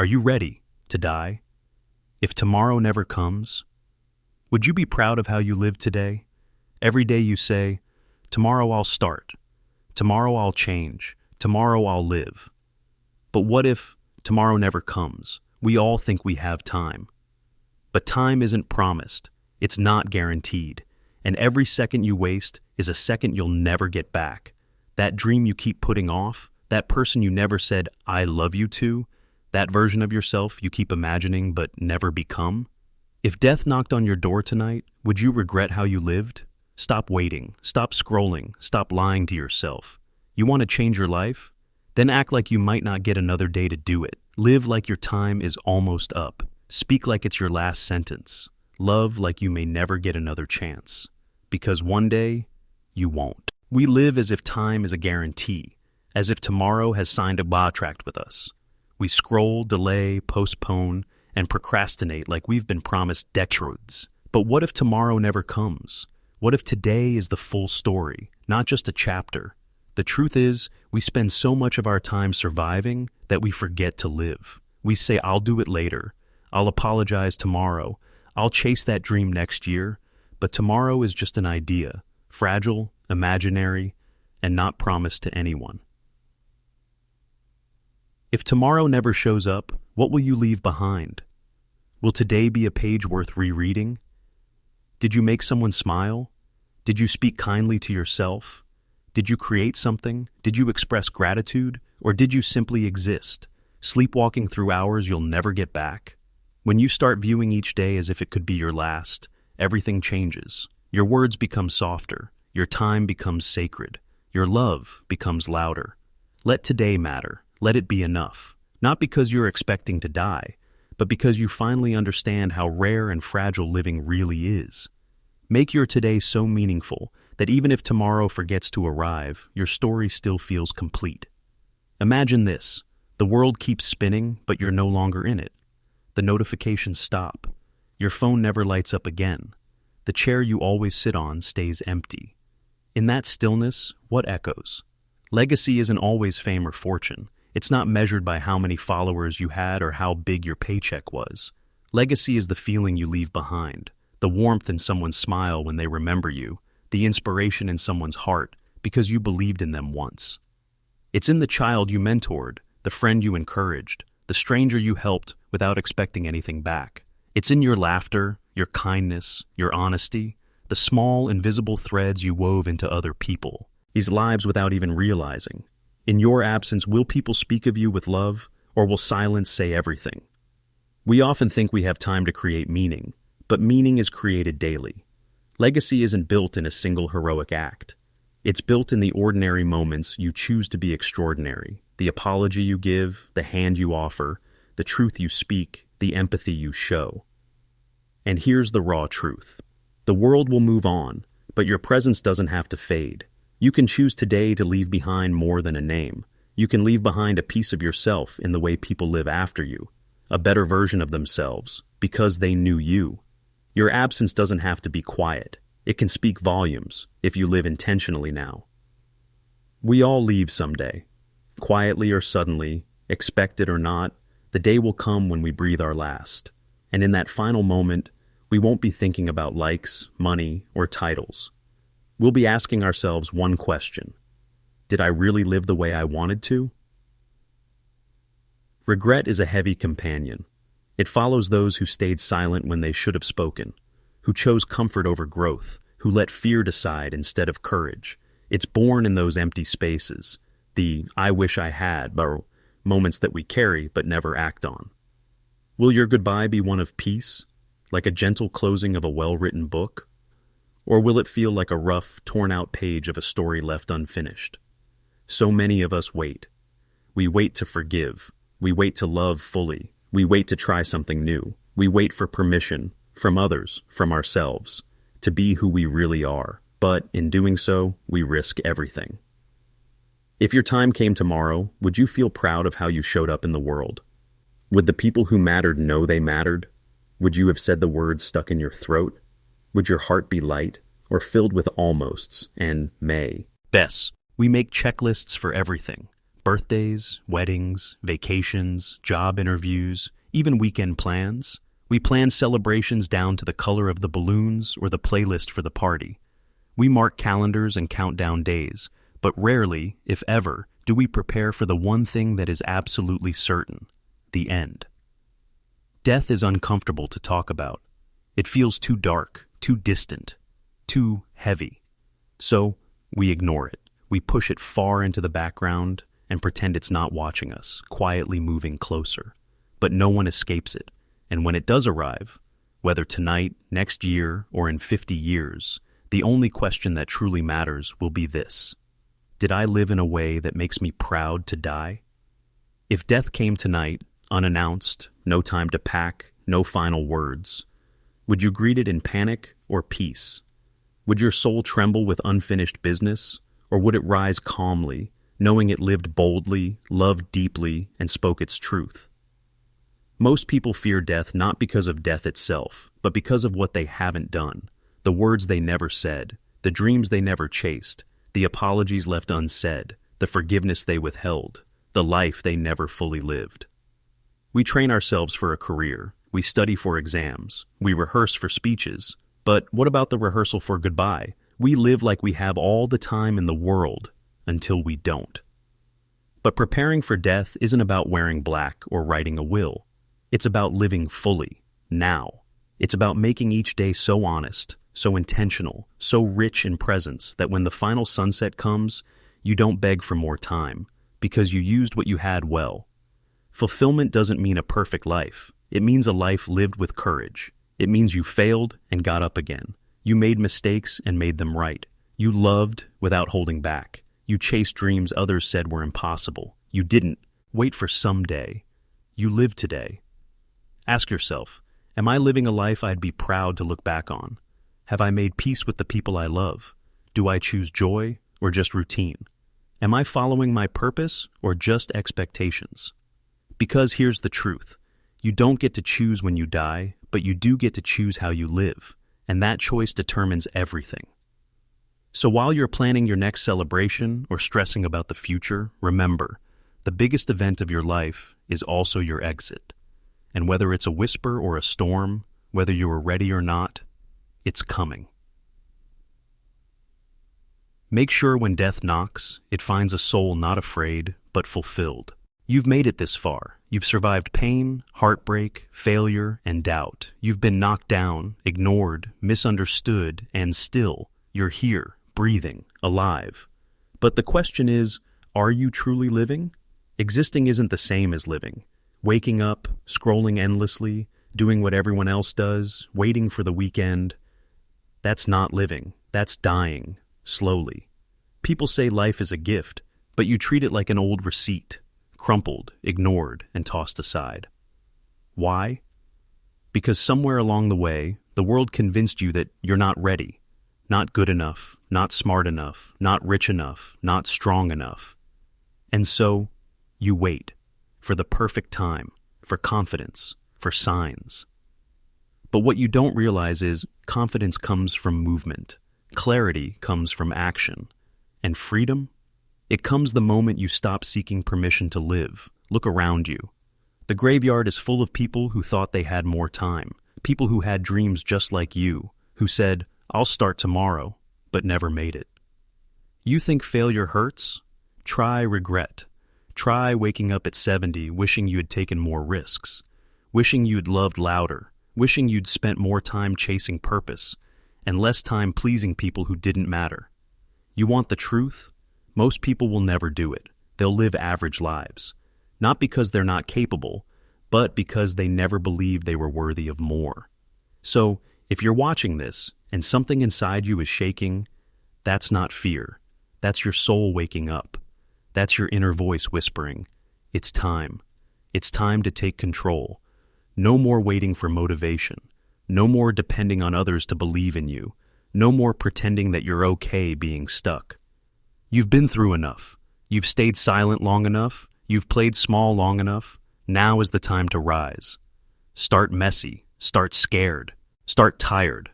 Are you ready to die? If tomorrow never comes, would you be proud of how you live today? Every day you say, tomorrow I'll start, tomorrow I'll change, tomorrow I'll live. But what if tomorrow never comes? We all think we have time. But time isn't promised, it's not guaranteed, and every second you waste is a second you'll never get back. That dream you keep putting off, that person you never said I love you to, that version of yourself you keep imagining but never become. If death knocked on your door tonight, would you regret how you lived? Stop waiting, stop scrolling, stop lying to yourself. You want to change your life? Then act like you might not get another day to do it. Live like your time is almost up. Speak like it's your last sentence. Love like you may never get another chance. Because one day, you won't. We live as if time is a guarantee, as if tomorrow has signed a contract with us. We scroll, delay, postpone, and procrastinate like we've been promised decades. But what if tomorrow never comes? What if today is the full story, not just a chapter? The truth is, we spend so much of our time surviving that we forget to live. We say, I'll do it later. I'll apologize tomorrow. I'll chase that dream next year. But tomorrow is just an idea, fragile, imaginary, and not promised to anyone. If tomorrow never shows up, what will you leave behind? Will today be a page worth rereading? Did you make someone smile? Did you speak kindly to yourself? Did you create something? Did you express gratitude? Or did you simply exist, sleepwalking through hours you'll never get back? When you start viewing each day as if it could be your last, everything changes. Your words become softer. Your time becomes sacred. Your love becomes louder. Let today matter. Let it be enough. Not because you're expecting to die, but because you finally understand how rare and fragile living really is. Make your today so meaningful that even if tomorrow forgets to arrive, your story still feels complete. Imagine this. The world keeps spinning, but you're no longer in it. The notifications stop. Your phone never lights up again. The chair you always sit on stays empty. In that stillness, what echoes? Legacy isn't always fame or fortune. It's not measured by how many followers you had or how big your paycheck was. Legacy is the feeling you leave behind, the warmth in someone's smile when they remember you, the inspiration in someone's heart because you believed in them once. It's in the child you mentored, the friend you encouraged, the stranger you helped without expecting anything back. It's in your laughter, your kindness, your honesty, the small, invisible threads you wove into other people, these lives without even realizing. In your absence, will people speak of you with love, or will silence say everything? We often think we have time to create meaning, but meaning is created daily. Legacy isn't built in a single heroic act. It's built in the ordinary moments you choose to be extraordinary, the apology you give, the hand you offer, the truth you speak, the empathy you show. And here's the raw truth. The world will move on, but your presence doesn't have to fade. You can choose today to leave behind more than a name. You can leave behind a piece of yourself in the way people live after you, a better version of themselves, because they knew you. Your absence doesn't have to be quiet. It can speak volumes if you live intentionally now. We all leave someday. Quietly or suddenly, expected or not, the day will come when we breathe our last. And in that final moment, we won't be thinking about likes, money, or titles. We'll be asking ourselves one question. Did I really live the way I wanted to? Regret is a heavy companion. It follows those who stayed silent when they should have spoken, who chose comfort over growth, who let fear decide instead of courage. It's born in those empty spaces, the I wish I had moments that we carry but never act on. Will your goodbye be one of peace, like a gentle closing of a well-written book? Or will it feel like a rough, torn-out page of a story left unfinished? So many of us wait. We wait to forgive. We wait to love fully. We wait to try something new. We wait for permission, from others, from ourselves, to be who we really are. But in doing so, we risk everything. If your time came tomorrow, would you feel proud of how you showed up in the world? Would the people who mattered know they mattered? Would you have said the words stuck in your throat? Would your heart be light, or filled with almosts and may? Bess, we make checklists for everything. Birthdays, weddings, vacations, job interviews, even weekend plans. We plan celebrations down to the color of the balloons or the playlist for the party. We mark calendars and count down days, but rarely, if ever, do we prepare for the one thing that is absolutely certain: the end. Death is uncomfortable to talk about. It feels too dark, too distant, too heavy. So, we ignore it. We push it far into the background and pretend it's not watching us, quietly moving closer. But no one escapes it, and when it does arrive, whether tonight, next year, or in 50 years, the only question that truly matters will be this: did I live in a way that makes me proud to die? If death came tonight, unannounced, no time to pack, no final words, would you greet it in panic or peace? Would your soul tremble with unfinished business, or would it rise calmly, knowing it lived boldly, loved deeply, and spoke its truth? Most people fear death not because of death itself, but because of what they haven't done, the words they never said, the dreams they never chased, the apologies left unsaid, the forgiveness they withheld, the life they never fully lived. We train ourselves for a career, we study for exams, we rehearse for speeches, but what about the rehearsal for goodbye? We live like we have all the time in the world until we don't. But preparing for death isn't about wearing black or writing a will. It's about living fully, now. It's about making each day so honest, so intentional, so rich in presence that when the final sunset comes, you don't beg for more time, because you used what you had well. Fulfillment doesn't mean a perfect life. It means a life lived with courage. It means you failed and got up again. You made mistakes and made them right. You loved without holding back. You chased dreams others said were impossible. You didn't wait for someday. You lived today. Ask yourself, am I living a life I'd be proud to look back on? Have I made peace with the people I love? Do I choose joy or just routine? Am I following my purpose or just expectations? Because here's the truth. You don't get to choose when you die, but you do get to choose how you live, and that choice determines everything. So while you're planning your next celebration or stressing about the future, remember, the biggest event of your life is also your exit. And whether it's a whisper or a storm, whether you are ready or not, it's coming. Make sure when death knocks, it finds a soul not afraid, but fulfilled. You've made it this far. You've survived pain, heartbreak, failure, and doubt. You've been knocked down, ignored, misunderstood, and still, you're here, breathing, alive. But the question is, are you truly living? Existing isn't the same as living. Waking up, scrolling endlessly, doing what everyone else does, waiting for the weekend. That's not living. That's dying, slowly. People say life is a gift, but you treat it like an old receipt, crumpled, ignored, and tossed aside. Why? Because somewhere along the way, the world convinced you that you're not ready, not good enough, not smart enough, not rich enough, not strong enough. And so, you wait. For the perfect time, for confidence, for signs. But what you don't realize is confidence comes from movement, clarity comes from action, and freedom? It comes the moment you stop seeking permission to live. Look around you. The graveyard is full of people who thought they had more time, people who had dreams just like you, who said, "I'll start tomorrow," but never made it. You think failure hurts? Try regret. Try waking up at 70 wishing you had taken more risks, wishing you'd loved louder, wishing you'd spent more time chasing purpose, and less time pleasing people who didn't matter. You want the truth? Most people will never do it. They'll live average lives. Not because they're not capable, but because they never believed they were worthy of more. So, if you're watching this, and something inside you is shaking, that's not fear. That's your soul waking up. That's your inner voice whispering, it's time. It's time to take control. No more waiting for motivation. No more depending on others to believe in you. No more pretending that you're okay being stuck. You've been through enough. You've stayed silent long enough. You've played small long enough. Now is the time to rise. Start messy. Start scared. Start tired.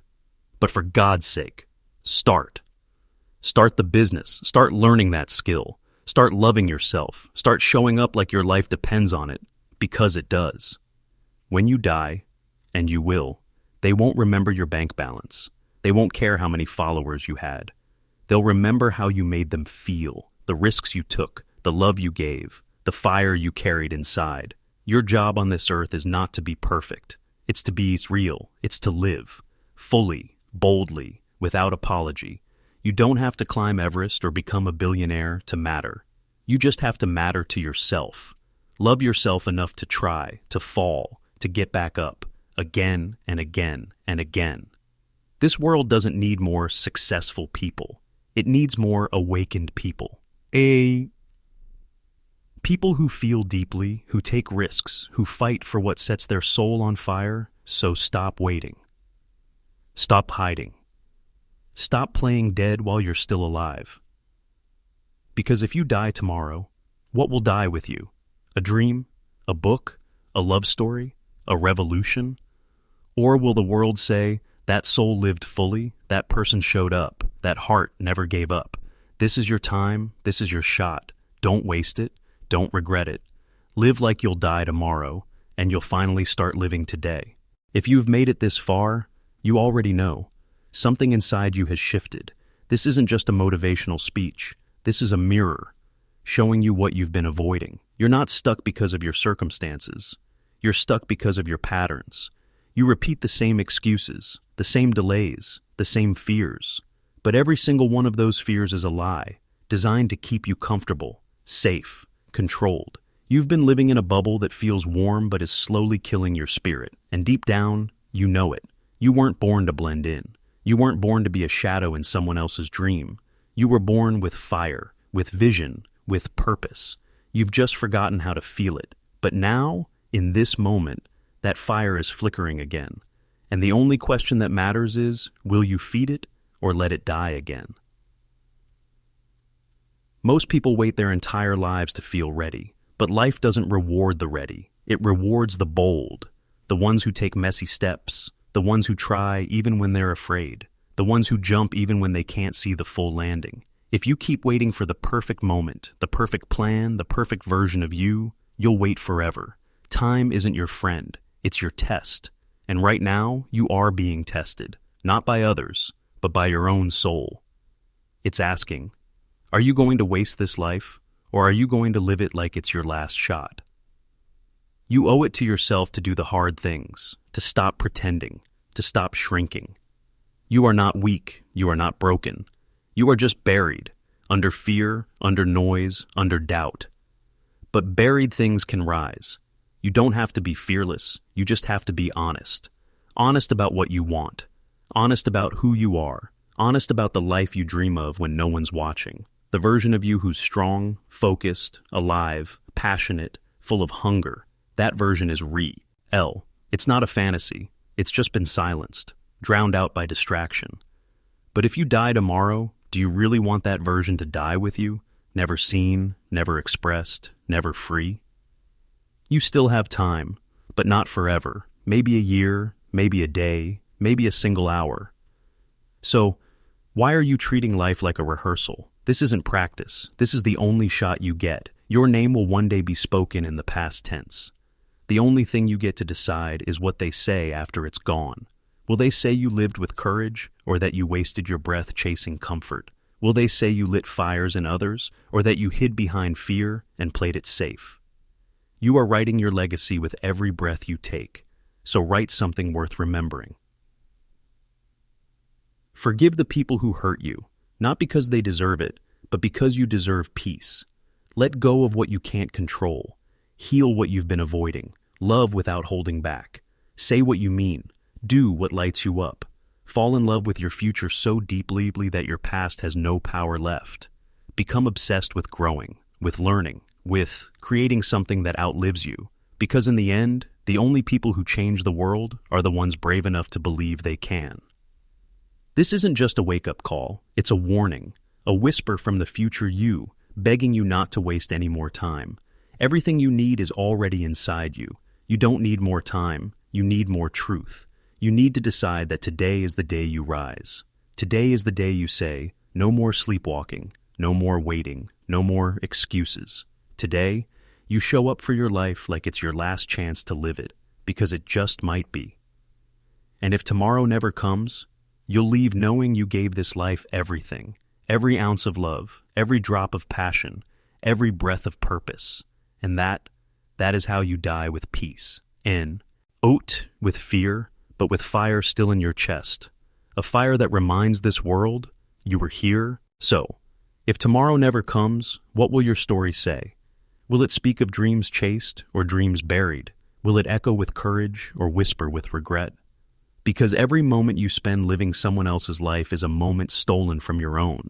But for God's sake, start. Start the business. Start learning that skill. Start loving yourself. Start showing up like your life depends on it, because it does. When you die, and you will, they won't remember your bank balance. They won't care how many followers you had. They'll remember how you made them feel, the risks you took, the love you gave, the fire you carried inside. Your job on this earth is not to be perfect. It's to be real. It's to live, fully, boldly, without apology. You don't have to climb Everest or become a billionaire to matter. You just have to matter to yourself. Love yourself enough to try, to fall, to get back up, again and again and again. This world doesn't need more successful people. It needs more awakened people. People who feel deeply, who take risks, who fight for what sets their soul on fire. So stop waiting. Stop hiding. Stop playing dead while you're still alive. Because if you die tomorrow, what will die with you? A dream? A book? A love story? A revolution? Or will the world say, that soul lived fully, that person showed up, that heart never gave up. This is your time, this is your shot. Don't waste it, don't regret it. Live like you'll die tomorrow, and you'll finally start living today. If you've made it this far, you already know. Something inside you has shifted. This isn't just a motivational speech. This is a mirror, showing you what you've been avoiding. You're not stuck because of your circumstances. You're stuck because of your patterns. You repeat the same excuses, the same delays, the same fears. But every single one of those fears is a lie, designed to keep you comfortable, safe, controlled. You've been living in a bubble that feels warm but is slowly killing your spirit. And deep down, you know it. You weren't born to blend in. You weren't born to be a shadow in someone else's dream. You were born with fire, with vision, with purpose. You've just forgotten how to feel it. But now, in this moment, that fire is flickering again. And the only question that matters is, will you feed it or let it die again? Most people wait their entire lives to feel ready, but life doesn't reward the ready. It rewards the bold, the ones who take messy steps, the ones who try even when they're afraid, the ones who jump even when they can't see the full landing. If you keep waiting for the perfect moment, the perfect plan, the perfect version of you, you'll wait forever. Time isn't your friend, it's your test. And right now, you are being tested, not by others, but by your own soul. It's asking, are you going to waste this life, or are you going to live it like it's your last shot? You owe it to yourself to do the hard things, to stop pretending, to stop shrinking. You are not weak, you are not broken. You are just buried, under fear, under noise, under doubt. But buried things can rise. You don't have to be fearless, you just have to be honest. Honest about what you want. Honest about who you are. Honest about the life you dream of when no one's watching. The version of you who's strong, focused, alive, passionate, full of hunger. That version is real. It's not a fantasy. It's just been silenced, drowned out by distraction. But if you die tomorrow, do you really want that version to die with you? Never seen, never expressed, never free? You still have time, but not forever. Maybe a year, maybe a day, maybe a single hour. So, why are you treating life like a rehearsal? This isn't practice. This is the only shot you get. Your name will one day be spoken in the past tense. The only thing you get to decide is what they say after it's gone. Will they say you lived with courage, or that you wasted your breath chasing comfort? Will they say you lit fires in others, or that you hid behind fear and played it safe? You are writing your legacy with every breath you take, so write something worth remembering. Forgive the people who hurt you, not because they deserve it, but because you deserve peace. Let go of what you can't control. Heal what you've been avoiding. Love without holding back. Say what you mean. Do what lights you up. Fall in love with your future so deeply that your past has no power left. Become obsessed with growing, with learning, with creating something that outlives you. Because in the end, the only people who change the world are the ones brave enough to believe they can. This isn't just a wake-up call, it's a warning, a whisper from the future you, begging you not to waste any more time. Everything you need is already inside you. You don't need more time, you need more truth. You need to decide that today is the day you rise. Today is the day you say, no more sleepwalking, no more waiting, no more excuses. Today, you show up for your life like it's your last chance to live it, because it just might be. And if tomorrow never comes, you'll leave knowing you gave this life everything, every ounce of love, every drop of passion, every breath of purpose. And that is how you die with peace. Oat with fear, but with fire still in your chest. A fire that reminds this world you were here. So, if tomorrow never comes, what will your story say? Will it speak of dreams chased or dreams buried? Will it echo with courage or whisper with regret? Because every moment you spend living someone else's life is a moment stolen from your own.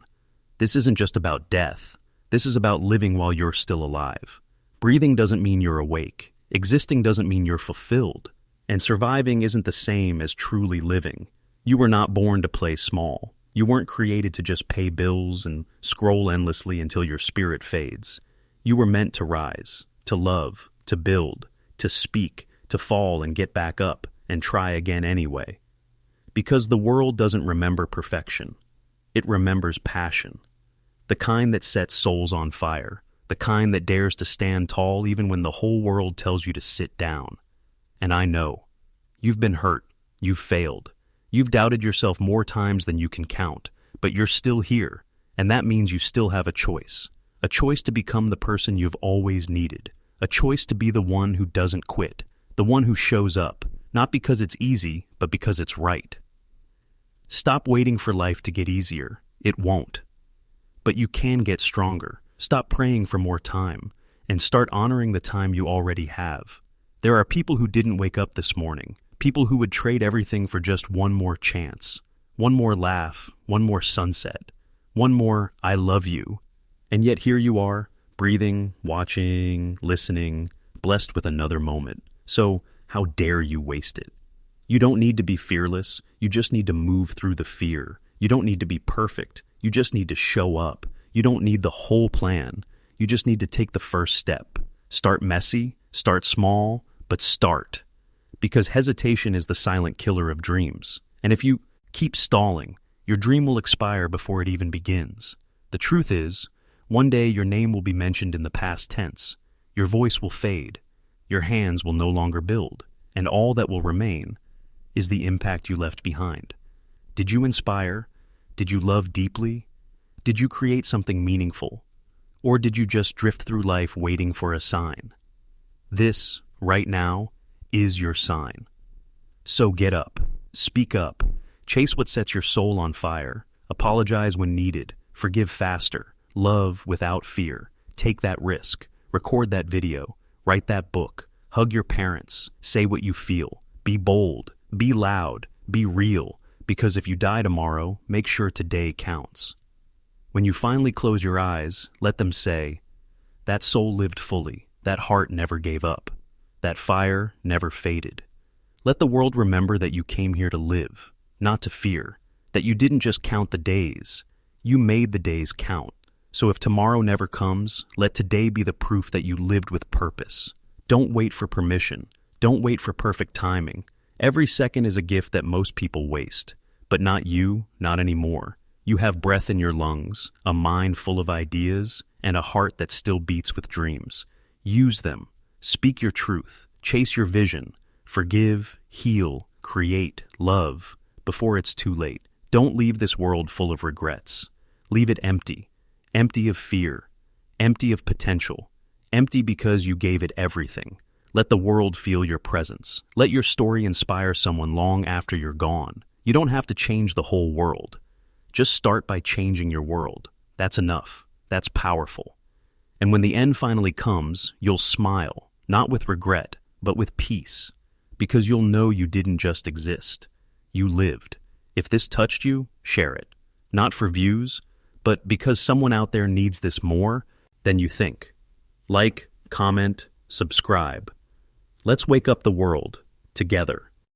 This isn't just about death. This is about living while you're still alive. Breathing doesn't mean you're awake. Existing doesn't mean you're fulfilled. And surviving isn't the same as truly living. You were not born to play small. You weren't created to just pay bills and scroll endlessly until your spirit fades. You were meant to rise, to love, to build, to speak, to fall and get back up and try again anyway. Because the world doesn't remember perfection. It remembers passion. The kind that sets souls on fire. The kind that dares to stand tall even when the whole world tells you to sit down. And I know. You've been hurt. You've failed. You've doubted yourself more times than you can count. But you're still here. And that means you still have a choice. A choice to become the person you've always needed. A choice to be the one who doesn't quit. The one who shows up. Not because it's easy, but because it's right. Stop waiting for life to get easier. It won't. But you can get stronger. Stop praying for more time, and start honoring the time you already have. There are people who didn't wake up this morning, people who would trade everything for just one more chance, one more laugh, one more sunset, one more I love you. And yet here you are, breathing, watching, listening, blessed with another moment. So how dare you waste it? You don't need to be fearless. You just need to move through the fear. You don't need to be perfect. You just need to show up. You don't need the whole plan. You just need to take the first step. Start messy, start small, but start. Because hesitation is the silent killer of dreams. And if you keep stalling, your dream will expire before it even begins. The truth is, one day your name will be mentioned in the past tense. Your voice will fade. Your hands will no longer build. And all that will remain is the impact you left behind. Did you inspire? Did you love deeply? Did you create something meaningful? Or did you just drift through life waiting for a sign? This, right now, is your sign. So get up, speak up, chase what sets your soul on fire, apologize when needed, forgive faster, love without fear, take that risk, record that video, write that book, hug your parents, say what you feel, be bold, be loud, be real, because if you die tomorrow, make sure today counts. When you finally close your eyes, let them say, that soul lived fully, that heart never gave up, that fire never faded. Let the world remember that you came here to live, not to fear, that you didn't just count the days, you made the days count. So if tomorrow never comes, let today be the proof that you lived with purpose. Don't wait for permission. Don't wait for perfect timing. Every second is a gift that most people waste, but not you, not anymore. You have breath in your lungs, a mind full of ideas, and a heart that still beats with dreams. Use them. Speak your truth. Chase your vision. Forgive, heal, create, love, before it's too late. Don't leave this world full of regrets. Leave it empty. Empty of fear. Empty of potential. Empty because you gave it everything. Let the world feel your presence. Let your story inspire someone long after you're gone. You don't have to change the whole world. Just start by changing your world. That's enough. That's powerful. And when the end finally comes, you'll smile, not with regret, but with peace. Because you'll know you didn't just exist. You lived. If this touched you, share it. Not for views, but because someone out there needs this more than you think. Like, comment, subscribe. Let's wake up the world together.